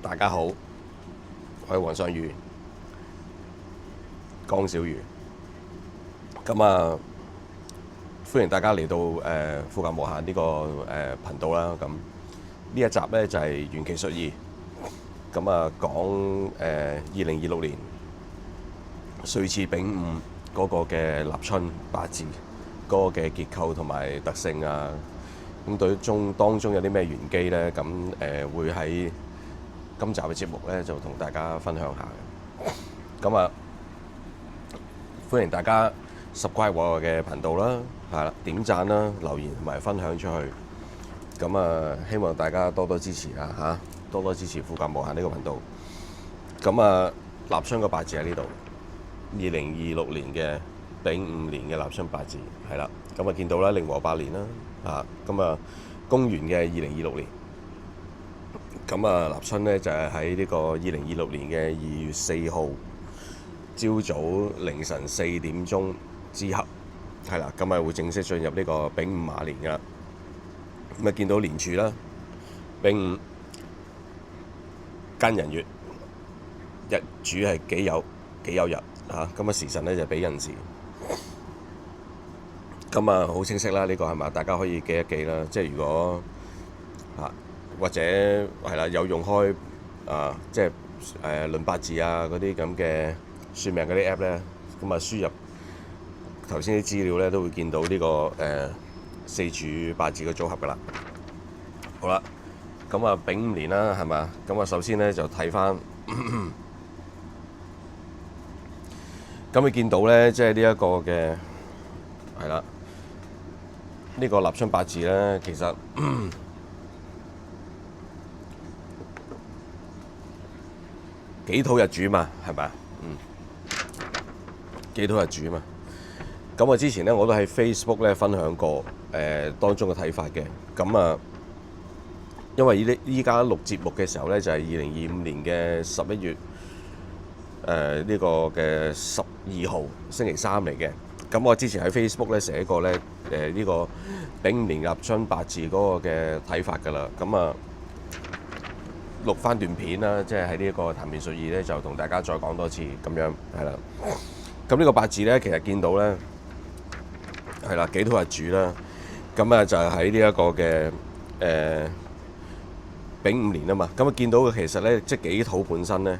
大家好，我係黃尚瑜，江小瑜。咁啊，歡迎大家嚟到富甲無限呢個頻道啦。咁呢一集呢，就係玄奇術2。咁啊，講2026年歲次丙午嗰個嘅立春八字嗰個嘅結構同埋特性啊。咁對當中有啲咩玄機呢？咁會喺今集嘅節目呢，就同大家分享下嘅。咁啊，歡迎大家 subscribe 我嘅頻道啦，係啦，點讚啦、留言同埋分享出去。咁啊，希望大家多多支持啊嚇，多多支持富甲無限呢個頻道。咁啊，立春個八字喺呢度，2026年嘅丙午年嘅立春八字係啦。咁啊，見到啦，令和8年啦。咁啊，公元嘅2026年，咁啊，立春呢就係喺呢個2026年嘅2月4號朝早凌晨4點鐘之後，係啦，咁啊會正式進入呢個丙午馬年噶啦。咁啊，見到年柱啦，丙午庚寅月，日主係己酉日嚇，咁啊時辰呢就比寅時。咁啊，好清晰啦！呢個係嘛？大家可以記一記啦。即係如果或者係啦，有用開即係論八字啊嗰啲咁嘅算命嗰啲 app 咧，咁啊輸入頭先啲資料咧，都會見到呢個四柱八字嘅組合噶啦。好啦，咁啊丙午年啦，係嘛？咁啊首先咧就睇翻，咁你見到咧，即係呢一個嘅係啦。呢個立春八字咧，其實己土日主嘛，係咪啊？己土日主嘛。咁我之前咧我都喺 Facebook 咧分享過當中嘅睇法嘅。咁啊，因為依家錄節目嘅時候咧，就係2025年嘅11月呢個嘅12號星期三嚟嘅。咁我之前喺 Facebook 咧寫過咧呢個丙午年立春八字嗰個嘅睇法㗎啦。咁啊錄翻段片啦，即係喺呢一個談面術2咧，就同大家再講多次咁樣係啦。咁呢個八字咧，其實見到咧係啦，己土日主啦。咁啊就係喺呢一個嘅丙午年啊嘛。咁啊見到嘅其實咧，即係己土本身咧。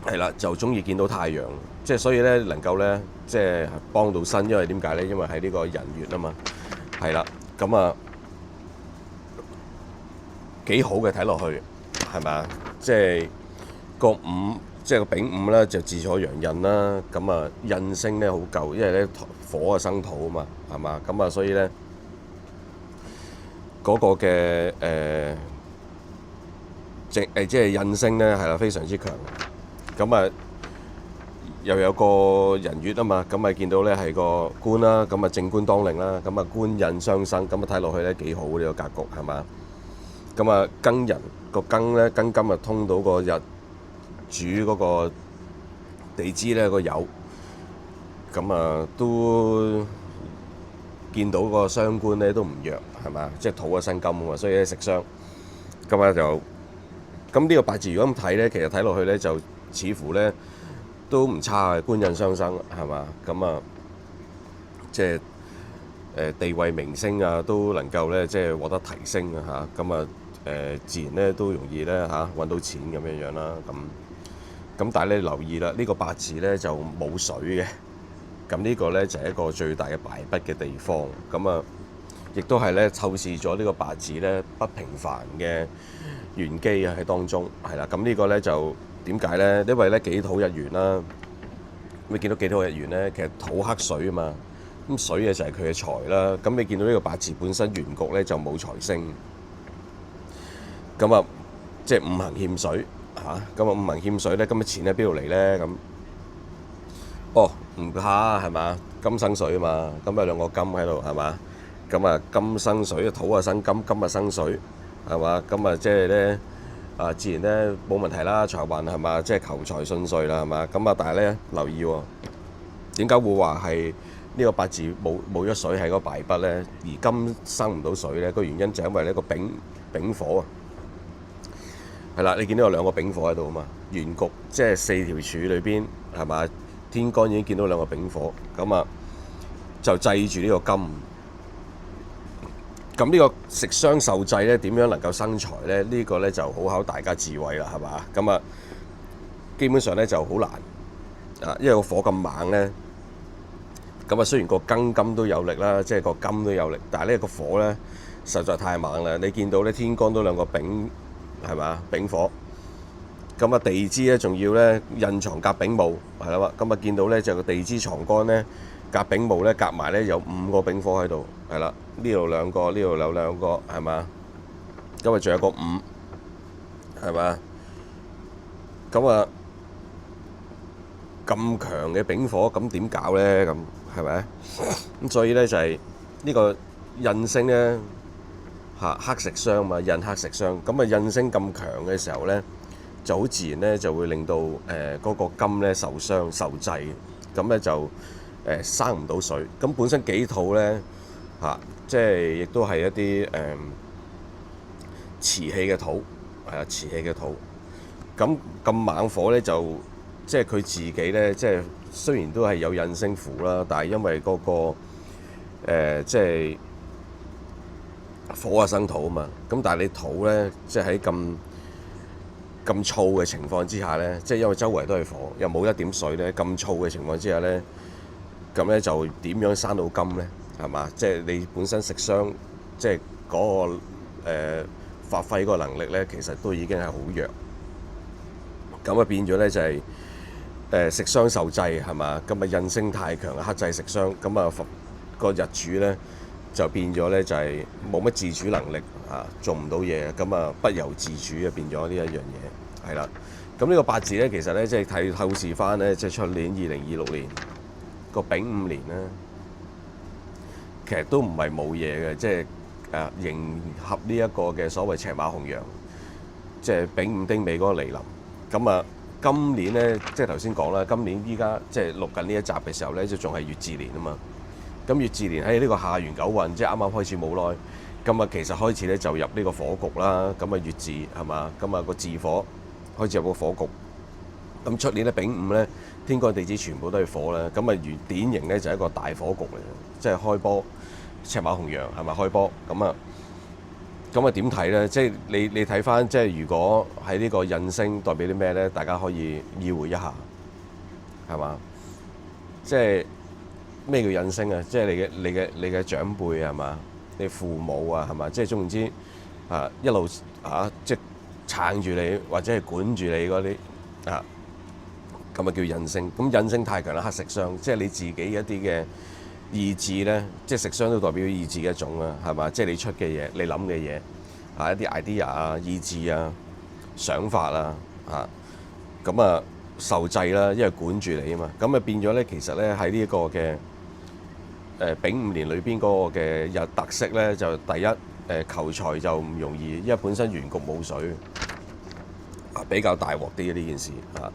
係啦，就中意見到太陽，即係所以咧能夠咧即係幫到身，因為點解咧？因為喺呢個寅月啊嘛，係啦，咁啊幾好嘅睇落去，係咪啊？即係個午，即係個丙午咧就自坐陽印啦，咁啊印星咧好夠，因為咧火啊生土啊嘛，係嘛？咁啊所以咧嗰個嘅即係印星咧係啦非常之強。咁啊，又有個寅月啊嘛，咁啊見到咧係個官啦，咁啊正官當令啦，咁啊官印相生，咁啊睇落去咧幾好呢個格局係嘛？咁啊庚寅個庚咧庚金啊通到個日主嗰個地支咧個酉，咁啊都見到個傷官咧都唔弱係嘛？即係土啊生金啊嘛，所以咧食傷。咁啊就咁呢個八字如果咁睇咧，其實睇落去咧就似乎咧都唔差嘅，官印相生係嘛？咁啊，即係地位名聲啊，都能夠咧即係獲得提升啊嚇。咁啊自然咧都容易咧嚇揾到錢咁樣樣啦。咁但係咧留意啦，呢個八字咧就冇水嘅。咁呢個咧就係一個最大嘅敗筆嘅地方。咁啊，亦都係咧透視咗呢個八字咧不平凡嘅玄機啊喺當中係啦。咁呢個咧就點解咧？因為咧己土日元啦，你見到己土日元咧，其實土克水啊嘛。咁水嘅就係佢嘅財啦。咁你見到呢個八字本身原局咧就冇財星，咁啊即係五行欠水嚇。咁啊五行欠水咧，咁嘅錢喺邊度嚟咧？咁唔怕係嘛？金生水啊嘛。咁有兩個金喺度係嘛？咁啊金生水，土啊生金，金啊生水係嘛？咁啊即係咧。自然咧冇問題啦，財運係嘛，即係求財順遂啦係嘛。咁啊，但係咧留意喎，點解會話係呢個八字冇咗水係嗰個敗筆咧？而金生唔到水咧，個原因就係因為呢個丙火啊，係啦，你見到有兩個丙火喺度啊嘛，原局即係四條柱裏邊係嘛，天干已經見到兩個丙火，咁啊就制住呢個金。咁呢個食傷受制咧，點樣能夠生財咧？呢個咧就好考大家智慧啦，係嘛？咁啊，基本上咧就好難啊，因為個火咁猛咧。咁啊，雖然個庚金都有力啦，即係個金都有力，但係呢個火咧實在太猛啦。你見到咧天干都兩個丙係嘛，丙火。咁啊地支咧仲要咧印藏夾丙木係啦嘛。咁啊見到咧就個地支藏干咧夾丙木咧夾埋咧有5個丙火喺度係啦。呢度兩個，呢度有兩個係嘛。咁啊仲有個5係嘛。咁啊咁強嘅丙火，咁點搞咧？咁係咪？咁所以咧就係呢個印星咧嚇克食傷嘛，印克食傷。咁啊印星咁強嘅時候咧，就好自然咧就會令到嗰個金咧受傷受制，咁咧就生唔到水。咁本身己土咧嚇，即係亦都係一啲瓷器嘅土，係啊，瓷器嘅土。咁猛火咧就即係佢自己咧，即係雖然都係有印星符啦，但係因為嗰個即係火啊生土啊嘛。咁但係你土咧，即係喺咁燥嘅情況之下咧，即係因為周圍都係火，又冇一點水咧，咁燥嘅情況之下咧，咁咧就點樣生到金咧？係嘛？即係你本身食傷，即係嗰個發揮嗰個能力咧，其實都已經係好弱。咁啊變咗咧就係食傷受制係嘛？咁啊印星太強啊，克制食傷，咁啊個日主咧就變咗咧就係冇乜自主能力啊，做唔到嘢，咁啊不由自主啊變咗呢一樣嘢係啦。咁呢個八字咧其實咧即係睇透視翻咧，即係出年2026年個丙午年咧，其實都唔係冇嘢嘅，即係迎合呢一個嘅所謂赤馬紅羊，即係丙午丁未嗰個嚟臨。咁啊，今年咧，即係頭先講啦，今年依家即係錄緊呢一集嘅時候咧，就仲係乙巳年啊嘛。咁乙巳年喺呢個下元九運，即係啱啱開始冇耐，咁啊其實開始咧就入呢個火局啦。咁啊乙巳係嘛，咁啊個巳火開始入個火局。咁出年咧丙午咧，天干地支全部都係火咧，咁啊原典型咧就係一個大火局嚟嘅，即係開波赤馬紅羊係咪開波？咁啊點睇咧？即係你睇翻，即係如果喺呢個印星代表啲咩咧？大家可以意會一下，係嘛？即係咩叫印星啊？即係你嘅長輩係嘛？你父母啊係嘛？即係總言之啊一路即係撐住你或者係管住你嗰啲啊，咁啊叫印星。咁印星太強啦，克食傷，即係你自己一啲嘅意志咧，即係食傷都代表意志嘅一種啦，係嘛？即係你出嘅嘢，你諗嘅嘢，一啲 idea 啊、意志啊、想法啊，咁啊受制啦，因為管住你啊嘛，咁啊變咗咧，其實咧喺呢一個嘅丙午年裏邊嗰個嘅日特色咧，就第一求財就唔容易，因為本身原局冇水，比較大鑊啲呢件事啊，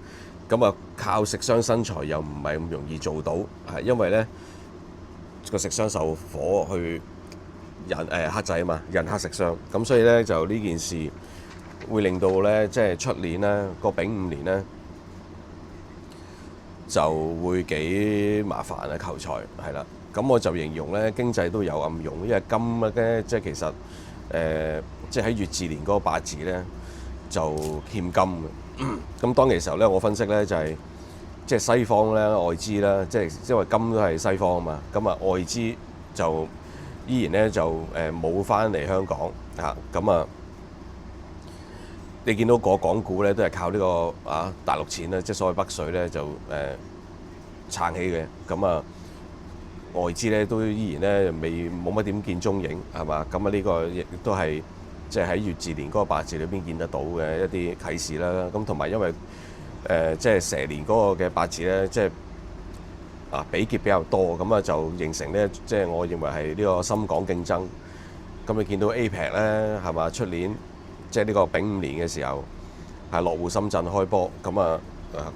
咁啊靠食傷生財又唔係咁容易做到，係因為咧。個食傷受火去克制啊嘛，印克食傷，咁所以咧就呢件事會令到咧即係出年咧個丙午年咧就會幾麻煩啊，求財係啦。咁我就形容咧經濟都有暗湧，因為金咧即係其實即係喺乙巳年嗰個八字咧就欠金嘅。咁當其時候咧，我分析咧就係、即係西方咧外資啦，即係因為金都係西方啊嘛，咁啊外資就依然咧就冇翻嚟香港嚇，咁啊你見到個港股咧都係靠呢個大陸錢啦，即係所謂北水咧就撐起嘅，咁啊外資咧都依然咧冇乜點見蹤影係嘛，咁啊呢個亦都係即係喺乙巳年嗰個八字裏邊見得到嘅一啲啟示啦，咁同埋因為即係蛇年嗰個嘅八字咧，即係比劫比較多，咁啊就形成咧，即係我認為係呢個深港競爭。咁你見到 APEC 咧係嘛，出年即係呢個丙午年嘅時候係落戶深圳開波，咁啊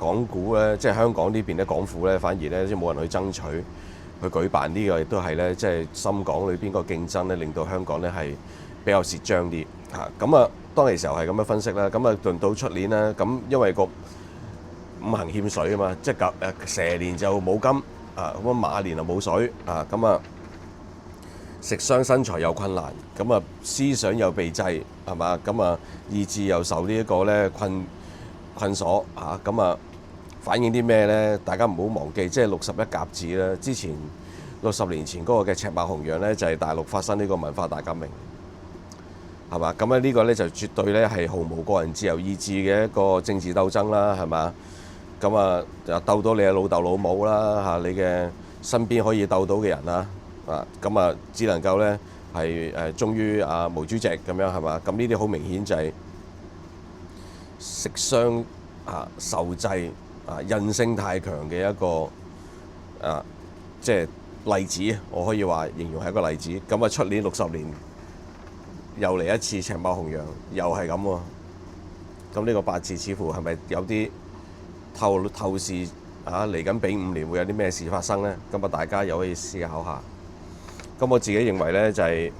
港股咧即係香港呢邊咧港府咧反而咧即係冇人去爭取去舉辦呢個，亦都係咧即係深港裏邊個競爭咧令到香港咧係比較蝕張啲嚇。咁啊當其時候係咁樣分析啦。咁啊輪到出年啦，咁因為個五行欠水啊嘛，即係蛇年就冇金啊，咁馬年就冇水啊，咁啊食傷身材又困難，咁啊思想又被制係嘛，咁啊意志又受呢一個咧困鎖嚇，咁啊反映啲咩咧？大家唔好忘記，即係61甲子啦。之前60年前嗰個嘅赤馬紅羊咧，就係大陸發生呢個文化大革命，係嘛？咁呢個咧就絕對咧係毫無個人自由意志嘅一個政治鬥爭啦，係嘛？咁啊就鬥到你嘅老豆老母啦嚇，你嘅身邊可以鬥到嘅人啊，咁啊只能夠咧係忠於毛主席咁樣係嘛？咁呢啲好明顯就係食傷受制韌性太強嘅一個即係例子，我可以話形容係一個例子。咁啊出年60年又嚟一次赤馬紅羊，又係咁喎。咁呢個八字似乎係咪有啲透視嚟緊俾5年會有啲咩事發生呢？咁啊大家又可以思考下。咁我自己認為呢，就係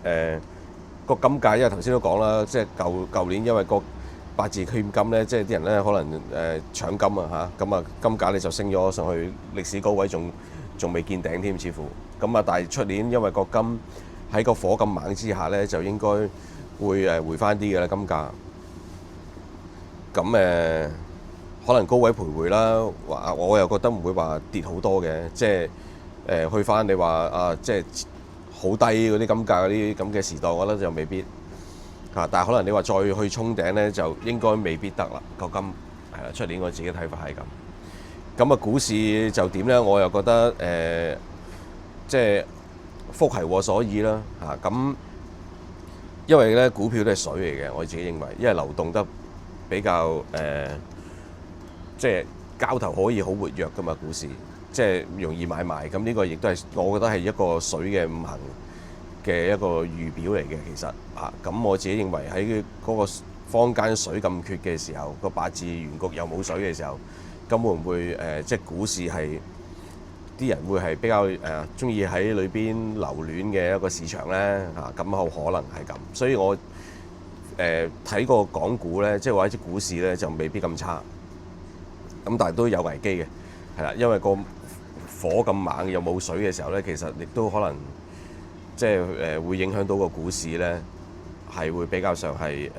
個金價，因為頭先都講啦，即係舊年因為個八字欠金呢，即係啲人呢可能搶金啊嚇，咁啊金價呢就升咗上去歷史高位，仲未見頂添，似乎咁啊。但係出年因為個金喺個火咁猛之下呢，就應該會回翻啲嘅啦金價。咁可能高位徘徊啦，我又覺得唔會話跌好多嘅，即係去翻你話即係好低嗰啲金價嗰啲咁嘅時代，我覺得就未必但係可能你話再去衝頂呢，就應該未必得啦。個金係啦，出年我自己睇法係咁。咁啊，股市就點呢？我又覺得即係福係禍所倚啦咁，因為咧股票都係水嚟嘅，我自己認為，因為流動得比較即係交投可以好活躍噶嘛，股市即係容易買賣。咁呢個亦都係我覺得係一個水嘅五行嘅一個預表嚟嘅，其實咁我自己認為喺嗰個坊間水咁缺嘅時候，個八字原局又冇水嘅時候，咁會唔會即係股市係啲人會係比較中意喺裏邊留戀嘅一個市場呢？咁好可能係咁，所以我睇個港股呢，即係或者股市呢，就未必咁差，咁但係都有危機嘅，係啦，因為個火咁猛又冇水嘅時候呢，其實亦都可能即係會影響到個股市呢，係會比較上係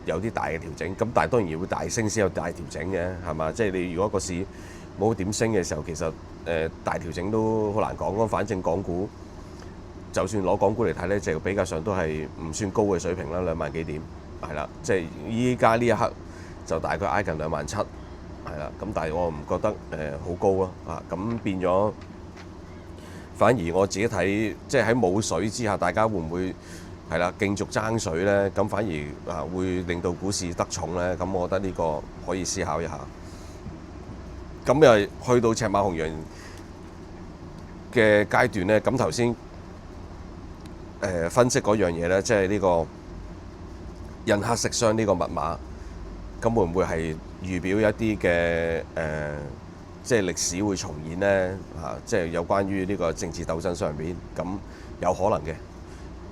有啲大嘅調整。咁但係當然會大升先有大調整嘅，係嘛？即係你如果個市冇點升嘅時候，其實大調整都好難講。咁反正港股就算攞港股嚟睇呢，就比較上都係唔算高嘅水平啦，2萬幾點係啦。即係依家呢一刻就大概挨近2萬7係啦。咁但係我唔覺得好高咯咁變咗。反而我自己睇，即係喺冇水之下，大家會唔會係啦競逐爭水呢？咁反而會令到股市得重呢？咁我覺得呢個可以思考一下。咁又去到赤馬紅羊嘅階段呢，咁頭先分析嗰樣嘢呢，即係呢個印刻食傷呢個密碼，咁會唔會係預表一啲嘅即係歷史會重演呢？即係有關於呢個政治鬥爭上面，咁有可能嘅。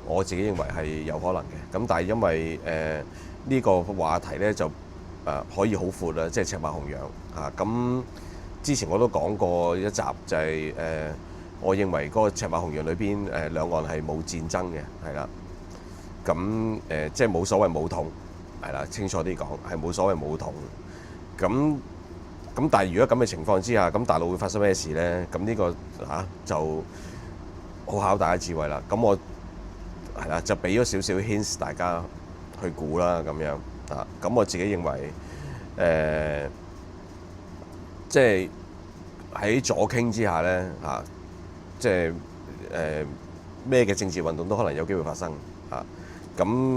我自己認為係有可能嘅。咁但係因為呢個話題呢，就可以好闊啦，即係赤馬紅羊咁之前我都講過一集，就係我認為嗰個赤馬紅羊裏邊兩岸係冇戰爭嘅，係啦。咁即係冇所謂武統，係啦，清楚啲講係冇所謂武統。咁但係如果咁嘅情況之下，咁大陸會發生咩事呢？咁呢個就好考大家智慧啦。咁我係啦，就俾咗少少 hints 大家去估啦，咁樣咁我自己認為即係喺左傾之下呢，即係咩嘅政治運動都可能有機會發生咁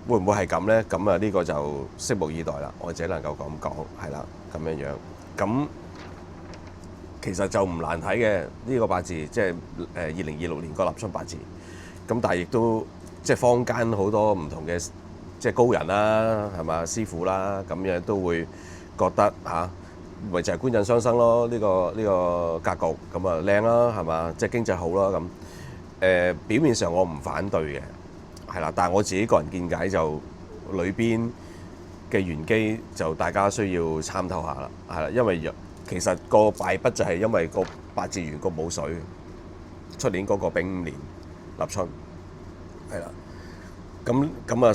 會唔會係咁呢？咁呢個就拭目以待啦。我自己能夠咁講係啦，咁樣樣咁其實就唔難睇嘅呢個八字，即係2026年個立春八字。咁但係亦都即係坊間好多唔同嘅即係高人啦，係嘛師傅啦，咁樣都會覺得咪就係官印相生咯。呢個格局咁靚啦，係嘛？即係經濟好啦咁。表面上我唔反對嘅係啦。但係我自己個人見解就裏邊嘅玄機就大家需要參透下啦，係啦，因為其實個敗筆就係因為個八字原局冇水，出年嗰個丙午年立春係啦，咁啊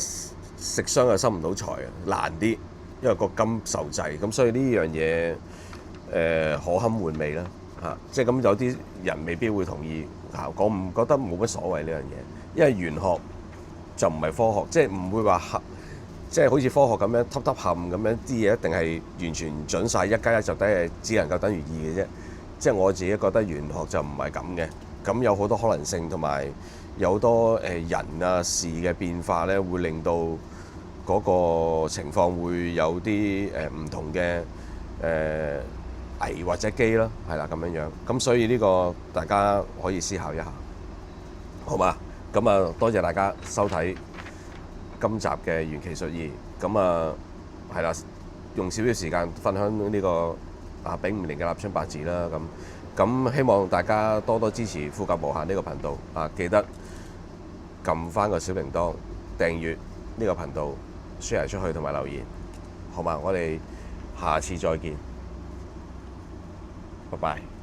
食傷又收唔到財啊，難啲，因為個金受制，咁所以呢樣嘢可堪玩味啦嚇，即係咁有啲人未必會同意，我唔覺得冇乜所謂呢樣嘢，因為玄學就唔係科學，即係唔會話即係好似科學咁樣揼揼冚咁樣啲嘢一定係完全準晒，1+1就只能夠等於2嘅啫。即係我自己覺得玄學就唔係咁嘅，咁有好多可能性同埋有好多人啊事嘅變化咧，會令到嗰個情況會有啲唔同嘅危或者機啦，係啦咁樣樣。咁所以呢個大家可以思考一下，好嘛？咁啊，多謝大家收睇今集嘅玄奇術異，咁啊係啦，用少少時間分享呢個丙午年嘅立春八字啦，咁希望大家多多支持富甲無限呢個頻道啊，記得撳翻個小鈴鐺，訂閱呢個頻道 ，share 出去同埋留言，好嘛？我哋下次再見，拜拜。